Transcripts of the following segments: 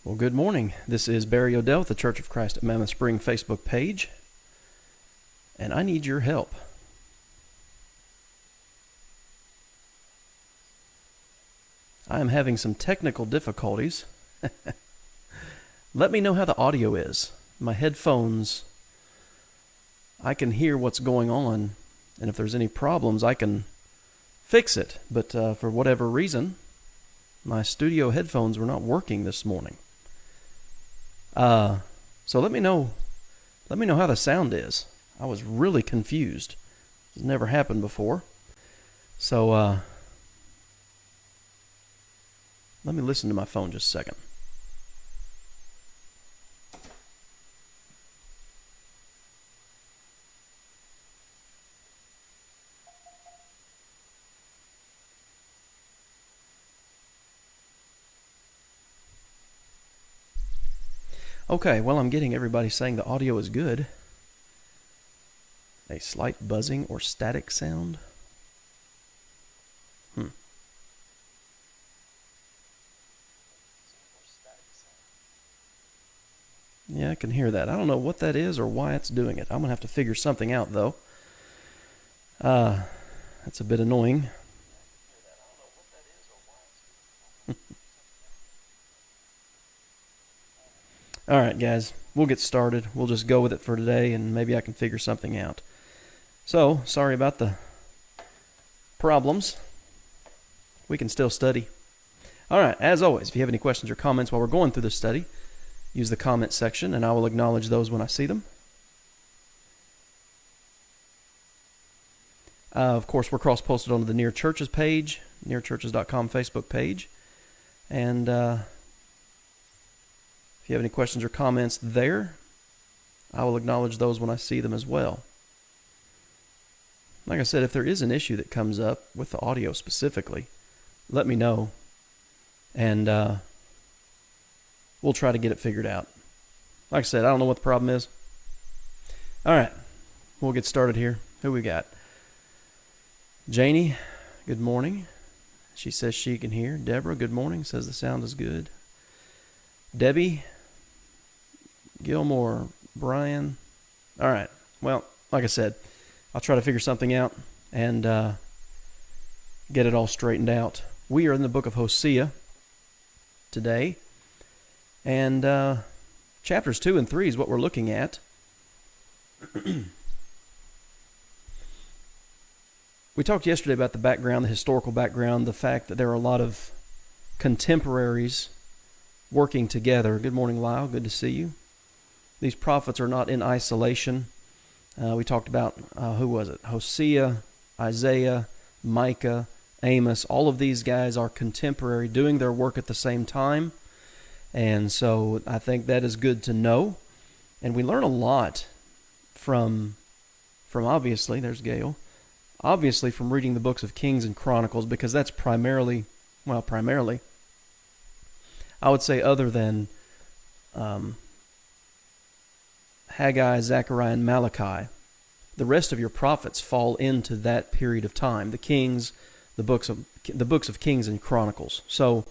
Well, good morning. This is Barry Odell with the Church of Christ at Mammoth Spring Facebook page, and I need your help. I am having some technical difficulties. Let me know how the audio is. My headphones, I can hear what's going on, and if there's any problems, I can fix it. But for whatever reason, my studio headphones were not working this morning. So let me know how the sound is. I was really confused. It's never happened before. So let me listen to my phone just a second. Okay, well, I'm getting everybody saying the audio is good. A slight buzzing or static sound. Yeah, I can hear that. I don't know what that is or why it's doing it. I'm going to have to figure something out, though. That's a bit annoying. All right, guys, we'll get started. We'll just go with it for today, and maybe I can figure something out. So, sorry about the problems. We can still study. All right, as always, if you have any questions or comments while we're going through this study, use the comment section, and I will acknowledge those when I see them. Of course, we're cross-posted onto the Near Churches page, nearchurches.com Facebook page. And if you have any questions or comments there, I will acknowledge those when I see them as well. Like I said, if there is an issue that comes up with the audio specifically, let me know, and we'll try to get it figured out. Like I said, I don't know what the problem is. All right, we'll get started here. Who we got? Janie, good morning. She says she can hear. Deborah, good morning, says the sound is good. Debbie, Gilmore, Brian. All right, well, like I said, I'll try to figure something out and get it all straightened out. We are in the book of Hosea today, and chapters 2 and 3 is what we're looking at. We talked yesterday about the background, the historical background, the fact that there are a lot of contemporaries working together. Good morning, Lyle. Good to see you. These prophets are not in isolation. We talked about, who was it? Hosea, Isaiah, Micah, Amos. All of these guys are contemporary, doing their work at the same time. And so I think that is good to know. And we learn a lot from obviously, there's Gail, obviously from reading the books of Kings and Chronicles, because that's primarily, I would say other than Haggai, Zechariah, and Malachi, the rest of your prophets fall into that period of time. The Kings, the books of Kings and Chronicles. So,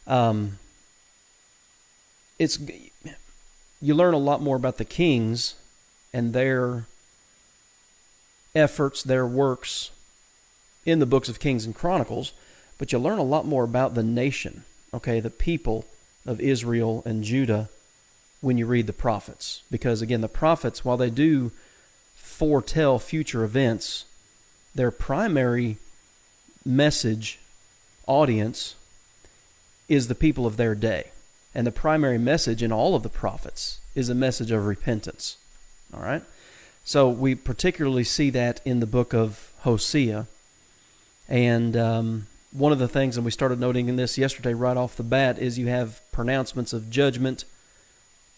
you learn a lot more about the kings and their efforts, their works in the books of Kings and Chronicles, but you learn a lot more about the nation, okay, the people of Israel and Judah when you read the prophets. Because again, the prophets, while they do foretell future events, their primary message audience is the people of their day. And the primary message in all of the prophets is a message of repentance. All right? So we particularly see that in the book of Hosea. And one of the things, and we started noting in this yesterday right off the bat, is you have pronouncements of judgment,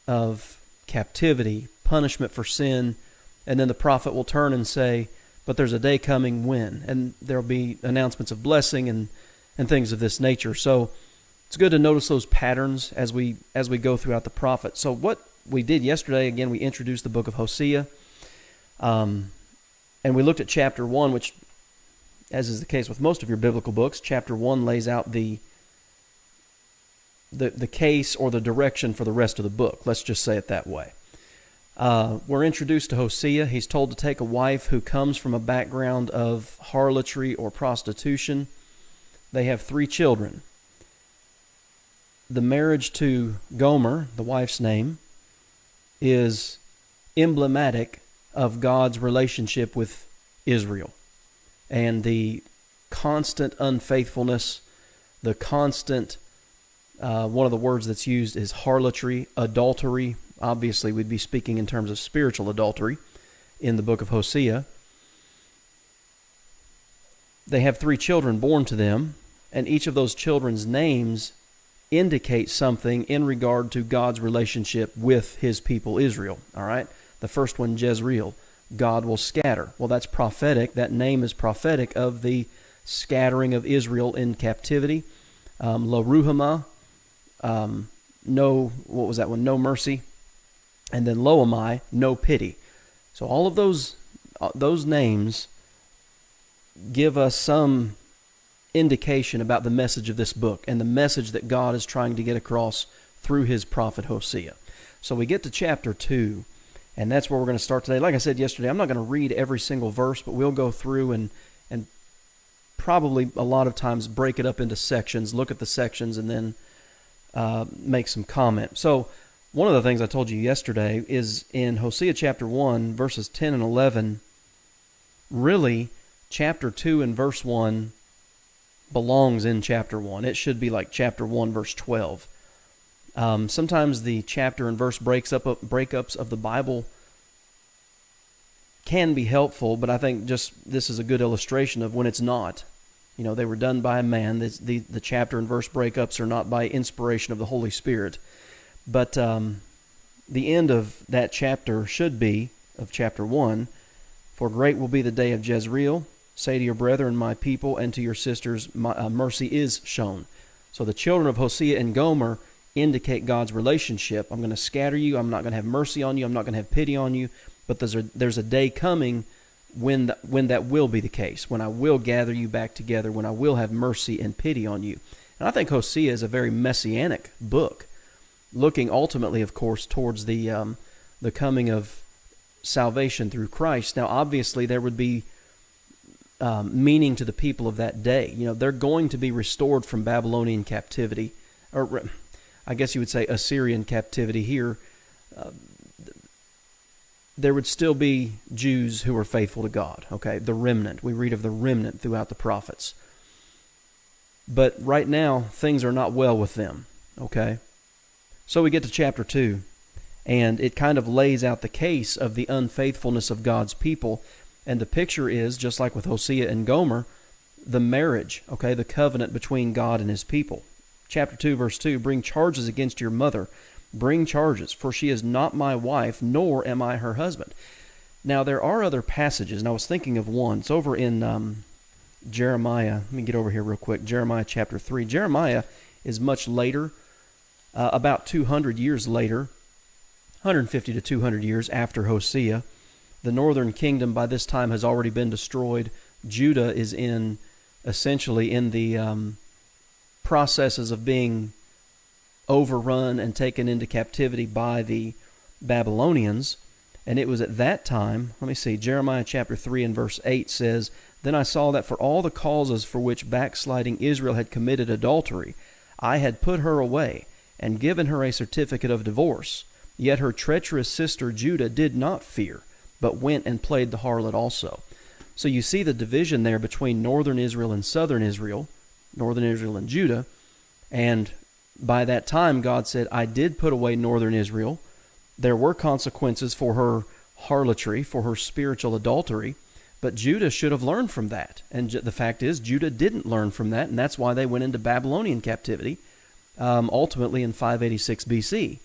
of captivity, punishment for sin, and then the prophet will turn and say, but there's a day coming when, and there'll be announcements of blessing and things of this nature. So it's good to notice those patterns as we go throughout the prophet. So what we did yesterday, again, we introduced the book of Hosea, and we looked at chapter 1, which, as is the case with most of your biblical books, chapter 1 lays out the the case or the direction for the rest of the book. Let's just say it that way. We're introduced to Hosea. He's told to take a wife who comes from a background of harlotry or prostitution. They have 3 children. The marriage to Gomer, the wife's name, is emblematic of God's relationship with Israel and the constant unfaithfulness, the constant, one of the words that's used is harlotry, adultery. Obviously, we'd be speaking in terms of spiritual adultery in the book of Hosea. They have 3 children born to them, and each of those children's names indicate something in regard to God's relationship with his people Israel. All right? The first one, Jezreel, God will scatter. Well, that's prophetic. That name is prophetic of the scattering of Israel in captivity. Lo Ruhamah, what was that one? No mercy. And then Lo Ammi, no pity. So all of those names give us some indication about the message of this book and the message that God is trying to get across through his prophet Hosea. So we get to chapter 2, and that's where we're going to start today. Like I said yesterday, I'm not going to read every single verse, but we'll go through and probably a lot of times break it up into sections, look at the sections, and then make some comment. So one of the things I told you yesterday is in Hosea chapter 1, verses 10 and 11, really chapter 2 and verse 1 belongs in chapter 1. It should be like chapter 1, verse 12. Sometimes the chapter and verse breakups of the Bible can be helpful, but I think just this is a good illustration of when it's not. You know, they were done by a man. The chapter and verse breakups are not by inspiration of the Holy Spirit. But the end of that chapter should be, of chapter 1, for great will be the day of Jezreel. Say to your brethren, my people, and to your sisters, mercy is shown. So the children of Hosea and Gomer indicate God's relationship. I'm going to scatter you. I'm not going to have mercy on you. I'm not going to have pity on you. But there's a day coming when that will be the case, when I will gather you back together, when I will have mercy and pity on you. And I think Hosea is a very messianic book, looking ultimately, of course, towards the coming of salvation through Christ. Now, obviously, there would be meaning to the people of that day. You know, they're going to be restored from Babylonian captivity, or I guess you would say Assyrian captivity here. There would still be Jews who are faithful to God, okay? The remnant. We read of the remnant throughout the prophets. But right now, things are not well with them, okay? So we get to chapter 2, and it kind of lays out the case of the unfaithfulness of God's people. And the picture is, just like with Hosea and Gomer, the marriage, okay, the covenant between God and his people. Chapter 2, verse 2, bring charges against your mother. Bring charges, for she is not my wife, nor am I her husband. Now, there are other passages, and I was thinking of one. It's over in Jeremiah. Let me get over here real quick. Jeremiah chapter 3. Jeremiah is much later, about 200 years later, 150 to 200 years after Hosea. The northern kingdom by this time has already been destroyed. Judah is essentially in the processes of being overrun and taken into captivity by the Babylonians. And it was at that time, let me see, Jeremiah chapter 3 and verse 8 says, Then I saw that for all the causes for which backsliding Israel had committed adultery, I had put her away and given her a certificate of divorce. Yet her treacherous sister Judah did not fear, but went and played the harlot also. So you see the division there between northern Israel and southern Israel and Judah. And by that time, God said, I did put away northern Israel. There were consequences for her harlotry, for her spiritual adultery, but Judah should have learned from that. And the fact is, Judah didn't learn from that, and that's why they went into Babylonian captivity, ultimately in 586 BC.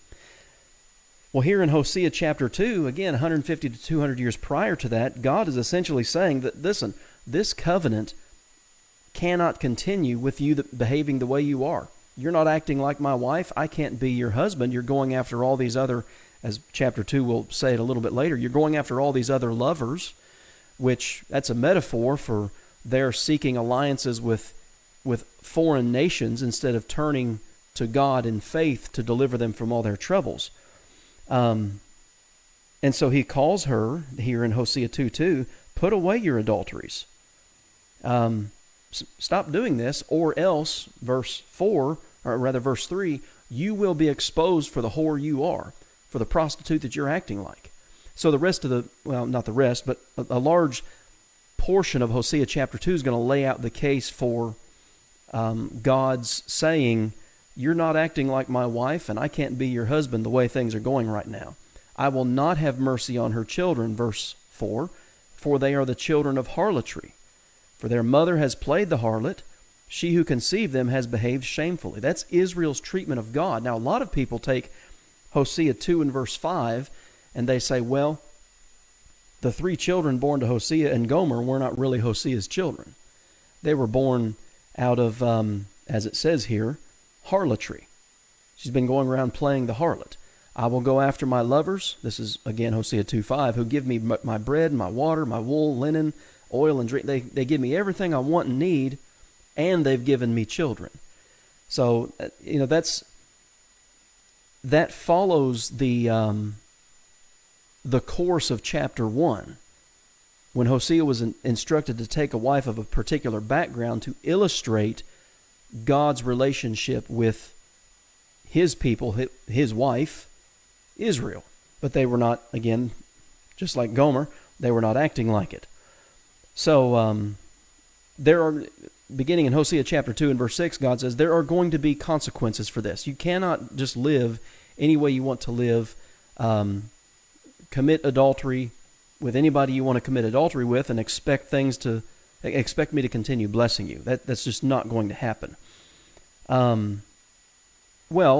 Well, here in Hosea chapter 2, again, 150 to 200 years prior to that, God is essentially saying that, listen, this covenant cannot continue with you behaving the way you are. You're not acting like my wife. I can't be your husband. You're going after all these other, as chapter 2 will say it a little bit later, you're going after all these other lovers, which that's a metaphor for their seeking alliances with foreign nations instead of turning to God in faith to deliver them from all their troubles. And so he calls her here in Hosea 2:2, put away your adulteries. Stop doing this, or else, verse 4, or rather verse 3, you will be exposed for the whore you are, for the prostitute that you're acting like. So the rest of the, well, not the rest, but a large portion of Hosea chapter 2 is going to lay out the case for God's saying, you're not acting like my wife, and I can't be your husband the way things are going right now. I will not have mercy on her children, verse 4, for they are the children of harlotry. For their mother has played the harlot. She who conceived them has behaved shamefully. That's Israel's treatment of God. Now, a lot of people take Hosea 2 and verse 5, and they say, well, the 3 children born to Hosea and Gomer were not really Hosea's children. They were born out of, as it says here, harlotry. She's been going around playing the harlot. I will go after my lovers, this is again Hosea 2:5, who give me my bread, my water, my wool, linen, oil, and drink. They give me everything I want and need, and they've given me children. So, that follows the course of chapter 1, when Hosea was instructed to take a wife of a particular background to illustrate God's relationship with his people, his wife, Israel. But they were not, again, just like Gomer, they were not acting like it. So there are, beginning in Hosea chapter 2 and verse 6, God says, there are going to be consequences for this. You cannot just live any way you want to live, commit adultery with anybody you want to commit adultery with, and expect me to continue blessing you. That's just not going to happen.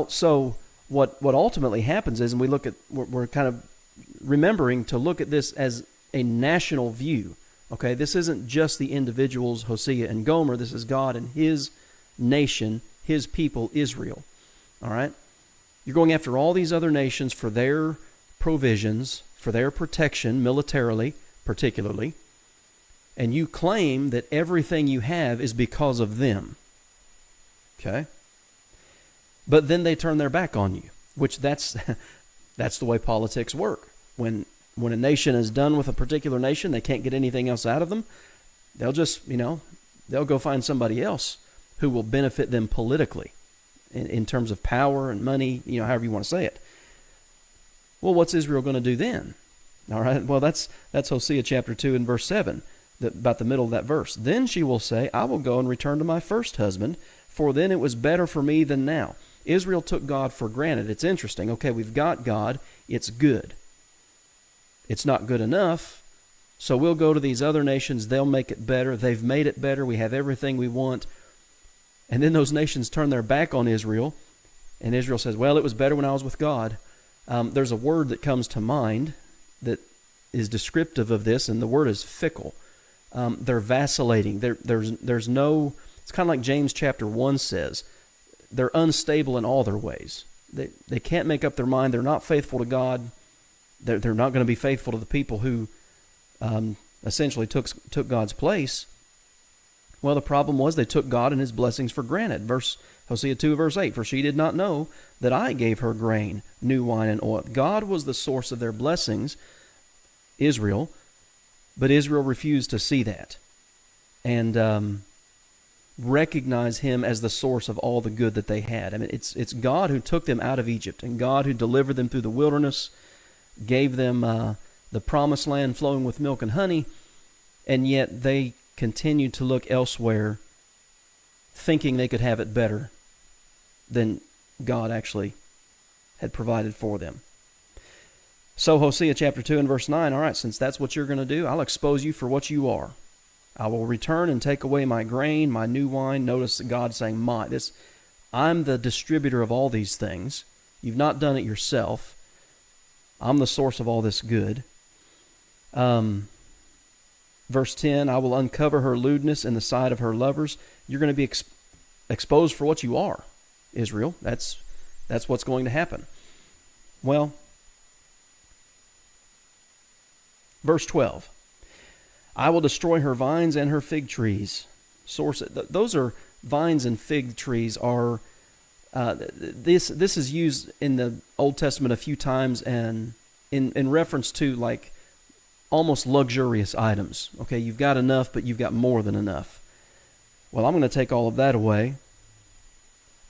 So what ultimately happens is, and we're kind of remembering to look at this as a national view. Okay, this isn't just the individuals, Hosea and Gomer. This is God and his nation, his people, Israel. All right? You're going after all these other nations for their provisions, for their protection, militarily, particularly, and you claim that everything you have is because of them. Okay? But then they turn their back on you, which that's the way politics work. When a nation is done with a particular nation, they can't get anything else out of them, they'll just, they'll go find somebody else who will benefit them politically in terms of power and money, however you want to say it. Well, what's Israel going to do then? All right, well, that's Hosea chapter 2 and verse 7, about the middle of that verse. Then she will say, I will go and return to my first husband, for then it was better for me than now. Israel took God for granted. It's interesting. Okay, we've got God. It's good. It's not good enough, so we'll go to these other nations. They'll make it better. They've made it better. We have everything we want. And then those nations turn their back on Israel, and Israel says, well, it was better when I was with God. There's a word that comes to mind that is descriptive of this, and the word is fickle. They're vacillating. There's no, it's kind of like James chapter 1 says, they're unstable in all their ways. They can't make up their mind. They're not faithful to God. They're not going to be faithful to the people who essentially took God's place. Well, the problem was they took God and his blessings for granted. Hosea 2 verse 8, for she did not know that I gave her grain, new wine, and oil. God was the source of their blessings, Israel, but Israel refused to see that and recognize him as the source of all the good that they had. I mean, it's God who took them out of Egypt, and God who delivered them through the wilderness, gave them the promised land flowing with milk and honey, and yet they continued to look elsewhere, thinking they could have it better than God actually had provided for them. So Hosea chapter 2 and verse 9, all right, since that's what you're going to do, I'll expose you for what you are. I will return and take away my grain, my new wine. Notice God saying, I'm the distributor of all these things. You've not done it yourself. I'm the source of all this good. Verse 10, I will uncover her lewdness in the sight of her lovers. You're going to be exposed for what you are, Israel. That's what's going to happen. Well, verse 12, I will destroy her vines and her fig trees. Those are vines and fig trees are This is used in the Old Testament a few times, and in reference to like almost luxurious items. Okay, you've got enough, but you've got more than enough. Well, I'm going to take all of that away.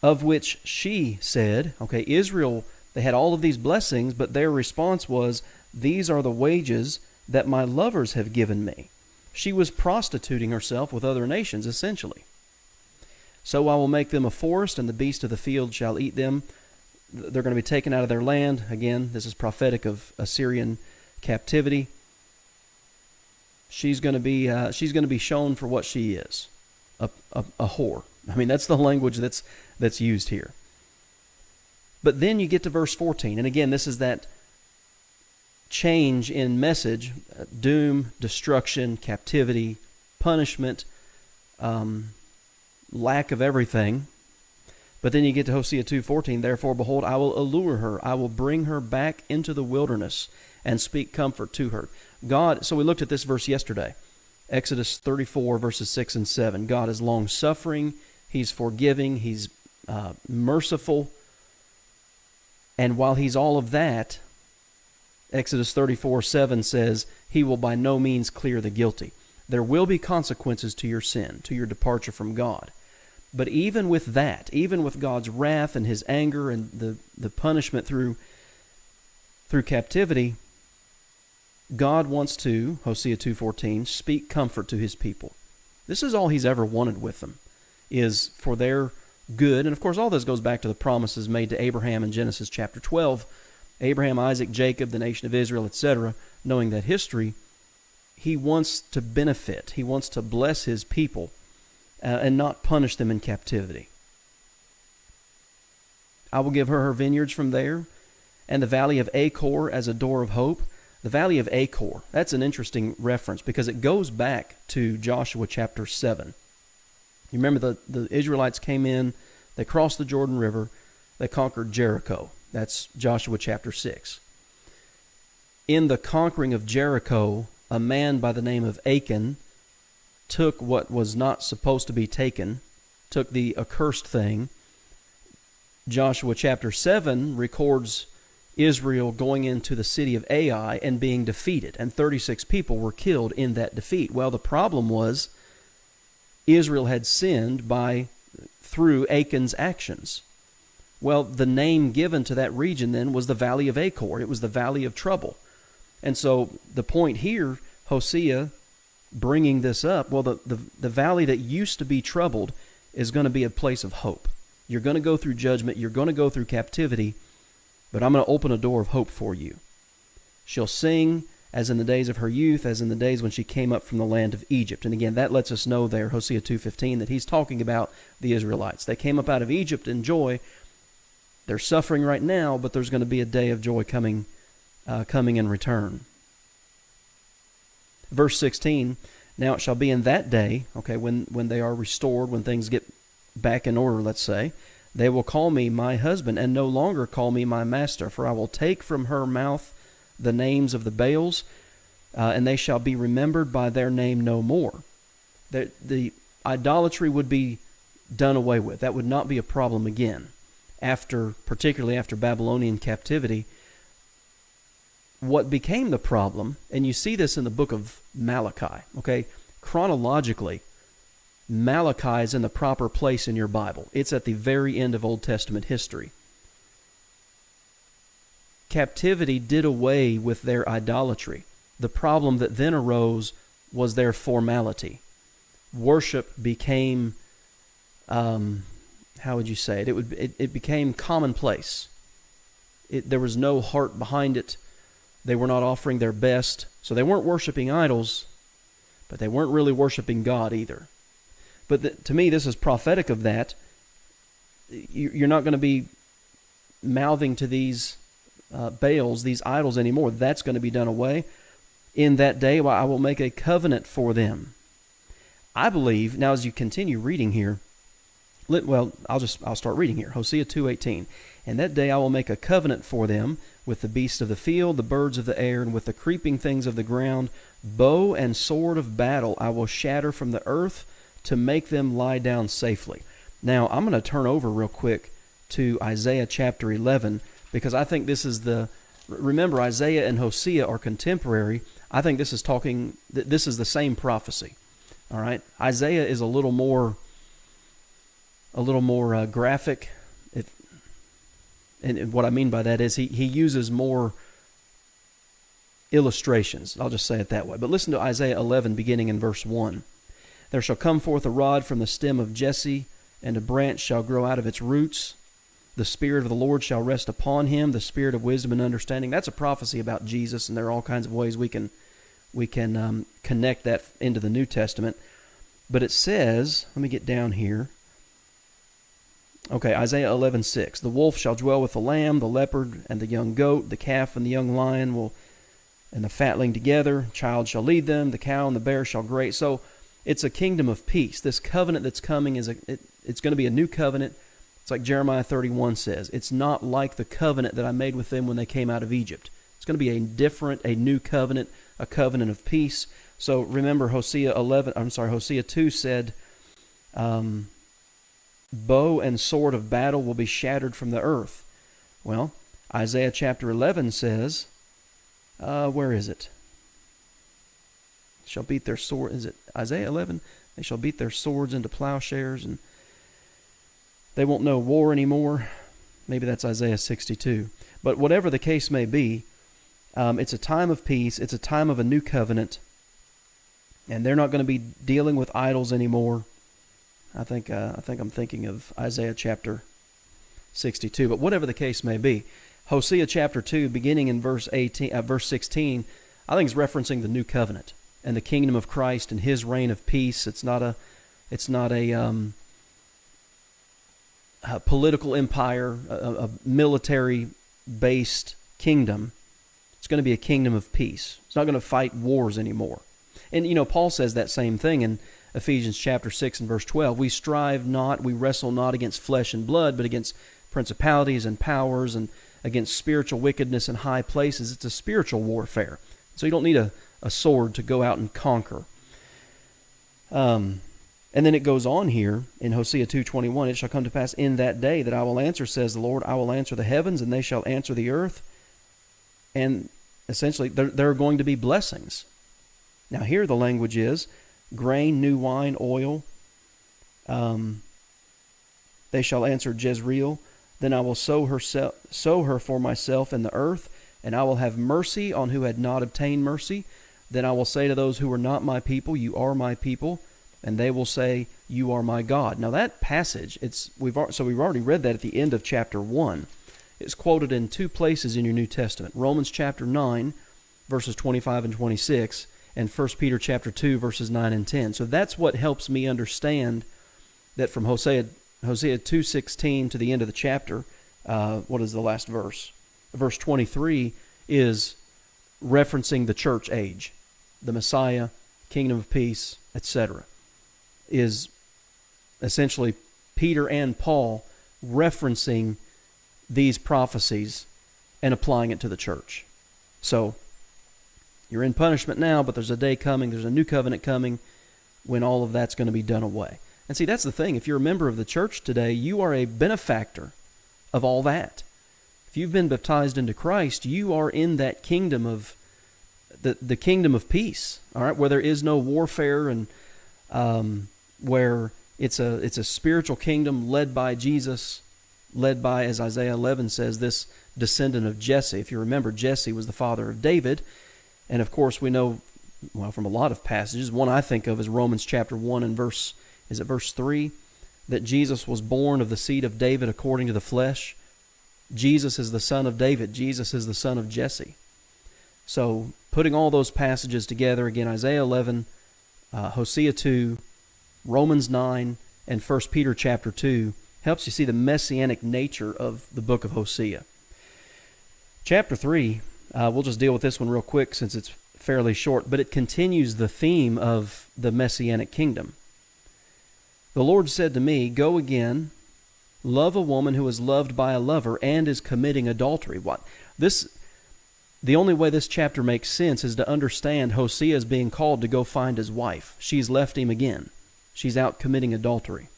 Of which she said, okay, Israel, they had all of these blessings, but their response was, these are the wages that my lovers have given me. She was prostituting herself with other nations, essentially. So I will make them a forest, and the beast of the field shall eat them. They're going to be taken out of their land. Again, this is prophetic of Assyrian captivity. She's going to be shown for what she is, a whore. I mean, that's the language that's used here. But then you get to verse 14, and again, this is that change in message: doom, destruction, captivity, punishment, lack of everything. But then you get to Hosea 2:14. Therefore, behold, I will allure her. I will bring her back into the wilderness and speak comfort to her. God. So we looked at this verse yesterday. Exodus 34 verses 6 and 7. God is long-suffering. He's forgiving. He's merciful. And while he's all of that, Exodus 34:7 says, he will by no means clear the guilty. There will be consequences to your sin, to your departure from God. But even with that, even with God's wrath and his anger and the punishment through captivity, God wants to, Hosea 2:14, speak comfort to his people. This is all he's ever wanted with them, is for their good. And of course, all this goes back to the promises made to Abraham in Genesis chapter 12. Abraham, Isaac, Jacob, the nation of Israel, etc., knowing that history, he wants to benefit. He wants to bless his people and not punish them in captivity. I will give her vineyards from there, and the valley of Achor as a door of hope. The valley of Achor, that's an interesting reference because it goes back to Joshua chapter 7. You remember the Israelites came in, they crossed the Jordan River, they conquered Jericho. That's Joshua chapter 6. In the conquering of Jericho, a man by the name of Achan took what was not supposed to be taken, took the accursed thing. Joshua chapter 7 records Israel going into the city of Ai and being defeated, and 36 people were killed in that defeat. Well, the problem was Israel had sinned through Achan's actions. Well, the name given to that region then was the Valley of Achor. It was the Valley of Trouble. And so the point here, Hosea bringing this up, well, the valley that used to be troubled is going to be a place of hope. You're going to go through judgment. You're going to go through captivity, but I'm going to open a door of hope for you. She'll sing as in the days of her youth, as in the days when she came up from the land of Egypt. And again, that lets us know there, Hosea 2:15, that he's talking about the Israelites. They came up out of Egypt in joy. They're suffering right now, but there's going to be a day of joy coming in return. Verse 16, now it shall be in that day, okay, when they are restored, when things get back in order, let's say, they will call me my husband and no longer call me my master, for I will take from her mouth the names of the Baals, and they shall be remembered by their name no more. The idolatry would be done away with. That would not be a problem again, particularly after Babylonian captivity. What became the problem, and you see this in the book of Malachi, okay? Chronologically, Malachi is in the proper place in your Bible. It's at the very end of Old Testament history. Captivity did away with their idolatry. The problem that then arose was their formality. Worship became, how would you say it? It became commonplace. There was no heart behind it. They were not offering their best. So they weren't worshiping idols, but they weren't really worshiping God either. But to me, this is prophetic of that. You're not going to be mouthing to these Baals, these idols anymore. That's going to be done away. In that day, I will make a covenant for them. I believe, now as you continue reading here, I'll start reading here. Hosea 2:18. And that day I will make a covenant for them with the beasts of the field, the birds of the air, and with the creeping things of the ground. Bow and sword of battle I will shatter from the earth to make them lie down safely. Now, I'm going to turn over real quick to Isaiah chapter 11, because I think this is remember, Isaiah and Hosea are contemporary. I think this is the same prophecy. All right, Isaiah is a little more graphic. And what I mean by that is he uses more illustrations. I'll just say it that way. But listen to Isaiah 11, beginning in verse 1. There shall come forth a rod from the stem of Jesse, and a branch shall grow out of its roots. The Spirit of the Lord shall rest upon him, the Spirit of wisdom and understanding. That's a prophecy about Jesus, and there are all kinds of ways we can connect that into the New Testament. But it says, let me get down here. Okay, Isaiah 11:6. The wolf shall dwell with the lamb, the leopard and the young goat, the calf and the young lion and the fatling together. Child shall lead them, the cow and the bear shall graze. So it's a kingdom of peace. This covenant that's coming it's going to be a new covenant. It's like Jeremiah 31 says. It's not like the covenant that I made with them when they came out of Egypt. It's going to be a new covenant, a covenant of peace. So remember, Hosea 2 said, bow and sword of battle will be shattered from the earth. Well, Isaiah chapter 11 says, where is it? Shall beat their sword. Is it Isaiah 11? They shall beat their swords into plowshares, and they won't know war anymore. Maybe that's Isaiah 62. But whatever the case may be, it's a time of peace. It's a time of a new covenant, and they're not going to be dealing with idols anymore. I think I'm thinking of Isaiah chapter 62. But whatever the case may be, Hosea chapter 2, beginning in verse 16, I think is referencing the new covenant and the kingdom of Christ and His reign of peace. It's not a political empire, a military-based kingdom. It's going to be a kingdom of peace. It's not going to fight wars anymore. And Paul says that same thing in Ephesians chapter 6 and verse 12. We wrestle not against flesh and blood, but against principalities and powers and against spiritual wickedness in high places. It's a spiritual warfare. So you don't need a sword to go out and conquer. And then it goes on here in Hosea 2:21, it shall come to pass in that day that I will answer, says the Lord, I will answer the heavens, and they shall answer the earth. And essentially, there are going to be blessings. Now here the language is, grain, new wine, oil. They shall answer Jezreel. Then I will sow her for myself in the earth, and I will have mercy on who had not obtained mercy. Then I will say to those who are not my people, you are my people, and they will say, you are my God. Now that passage, we've already read that at the end of chapter 1. It's quoted in two places in your New Testament. Romans chapter 9, verses 25 and 26, and 1 Peter chapter 2, verses 9 and 10. So that's what helps me understand that from Hosea 2:16 to the end of the chapter, what is the last verse? Verse 23 is referencing the church age, the Messiah, kingdom of peace, etc. Is essentially Peter and Paul referencing these prophecies and applying it to the church. So you're in punishment now, but there's a day coming, there's a new covenant coming when all of that's going to be done away. And see, that's the thing. If you're a member of the church today, you are a benefactor of all that. If you've been baptized into Christ, you are in that kingdom of the kingdom of peace, all right, where there is no warfare and where it's a spiritual kingdom led by Jesus, led by, as Isaiah 11 says, this descendant of Jesse. If you remember, Jesse was the father of David. And of course, we know, from a lot of passages, one I think of is Romans chapter 1 and verse 3, that Jesus was born of the seed of David according to the flesh. Jesus is the son of David. Jesus is the son of Jesse. So putting all those passages together, again, Isaiah 11, Hosea 2, Romans 9, and 1 Peter chapter 2, helps you see the messianic nature of the book of Hosea. Chapter 3, we'll just deal with this one real quick since it's fairly short, but it continues the theme of the messianic kingdom. The Lord said to me, go again, love a woman who is loved by a lover and is committing adultery. The only way this chapter makes sense is to understand Hosea is being called to go find his wife. She's left him again. She's out committing adultery.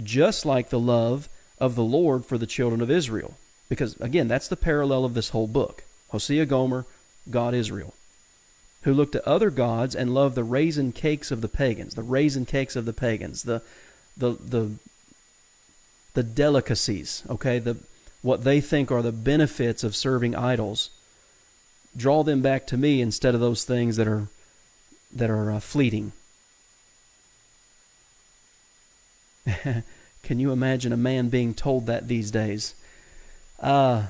Just like the love of the Lord for the children of Israel. Because, again, that's the parallel of this whole book. Hosea, Gomer, God, Israel. Who looked at other gods and loved the raisin cakes of the pagans. The raisin cakes of the pagans. The delicacies, okay? What they think are the benefits of serving idols. Draw them back to me instead of those things that are fleeting. Can you imagine a man being told that these days? No.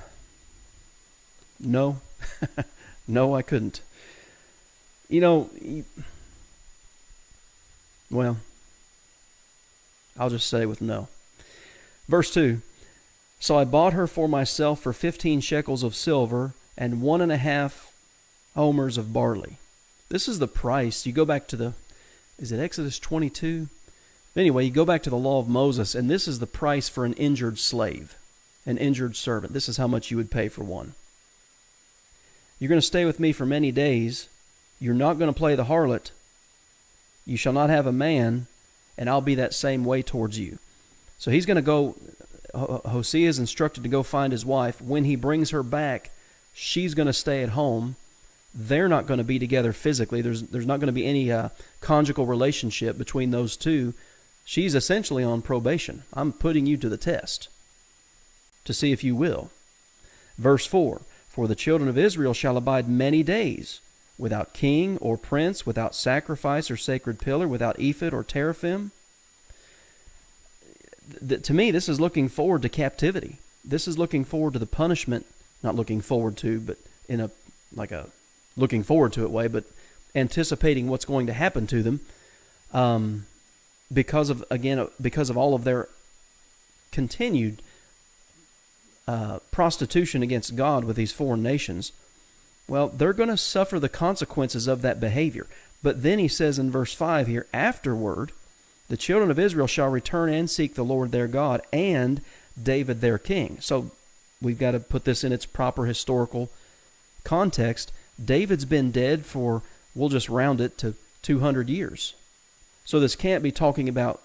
No, I couldn't. Well, I'll just say with no. Verse 2, so I bought her for myself for 15 shekels of silver and 1.5 homers of barley. This is the price. You go back to is it Exodus 22? Anyway, you go back to the law of Moses, and this is the price for an injured slave, an injured servant. This is how much you would pay for one. You're going to stay with me for many days. You're not going to play the harlot. You shall not have a man, and I'll be that same way towards you. So he's going to go, Hosea is instructed to go find his wife. When he brings her back, she's going to stay at home. They're not going to be together physically. There's not going to be any conjugal relationship between those two. She's essentially on probation. I'm putting you to the test to see if you will. Verse 4, for the children of Israel shall abide many days, without king or prince, without sacrifice or sacred pillar, without ephod or teraphim. To me, this is looking forward to captivity. This is looking forward to the punishment, not looking forward to, but in a looking forward to it way, but anticipating what's going to happen to them, because of all of their continued prostitution against God with these foreign nations. Well, they're going to suffer the consequences of that behavior. But then he says in verse 5 here, afterward, the children of Israel shall return and seek the Lord their God and David their king. So we've got to put this in its proper historical context. David's been dead for, we'll just round it to 200 years. So this can't be talking about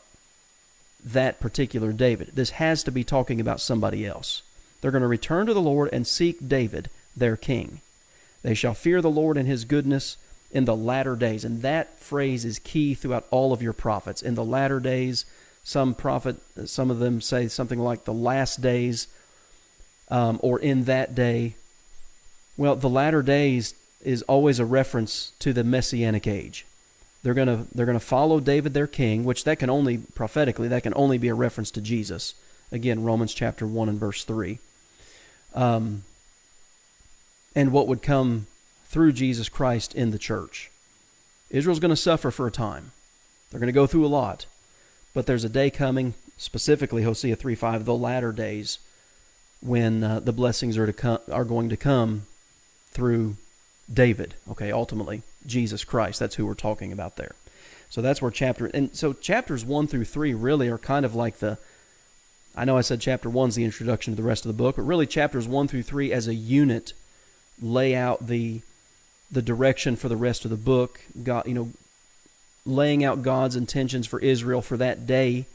that particular David. This has to be talking about somebody else. They're going to return to the Lord and seek David their king. They shall fear the Lord and his goodness in the latter days. And that phrase is key throughout all of your prophets. In the latter days, some of them say something like the last days, or in that day. Well, the latter days is always a reference to the Messianic age. They're going to follow David their king, which that can only be a reference to Jesus. Again, Romans chapter 1 and verse 3. And what would come through Jesus Christ in the church. Israel's going to suffer for a time. They're going to go through a lot. But there's a day coming, specifically Hosea 3:5, the latter days, when the blessings are going to come through David. Okay, ultimately, Jesus Christ. That's who we're talking about there. So that's where chapters 1 through 3 really are kind of like I know I said chapter 1 is the introduction to the rest of the book, but really chapters 1 through 3 as a unit lay out the direction for the rest of the book. God, laying out God's intentions for Israel for that day,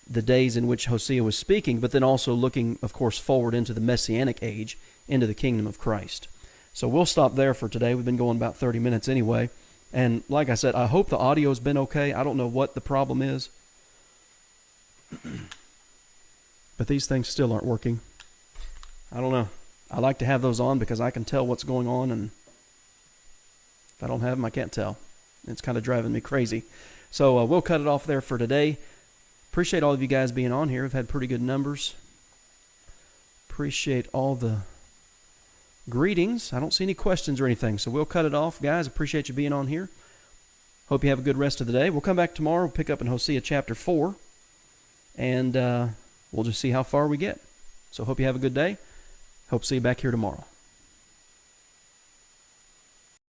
the days in which Hosea was speaking, but then also looking, of course, forward into the Messianic age, into the kingdom of Christ. So we'll stop there for today. We've been going about 30 minutes anyway. And like I said, I hope the audio's been okay. I don't know what the problem is. But these things still aren't working. I don't know. I like to have those on because I can tell what's going on, and if I don't have them, I can't tell. It's kind of driving me crazy. So we'll cut it off there for today. Appreciate all of you guys being on here. We've had pretty good numbers. Appreciate all the greetings. I don't see any questions or anything, so we'll cut it off. Guys, appreciate you being on here. Hope you have a good rest of the day. We'll come back tomorrow. We'll pick up in Hosea chapter 4, and we'll just see how far we get. So hope you have a good day. Hope to see you back here tomorrow.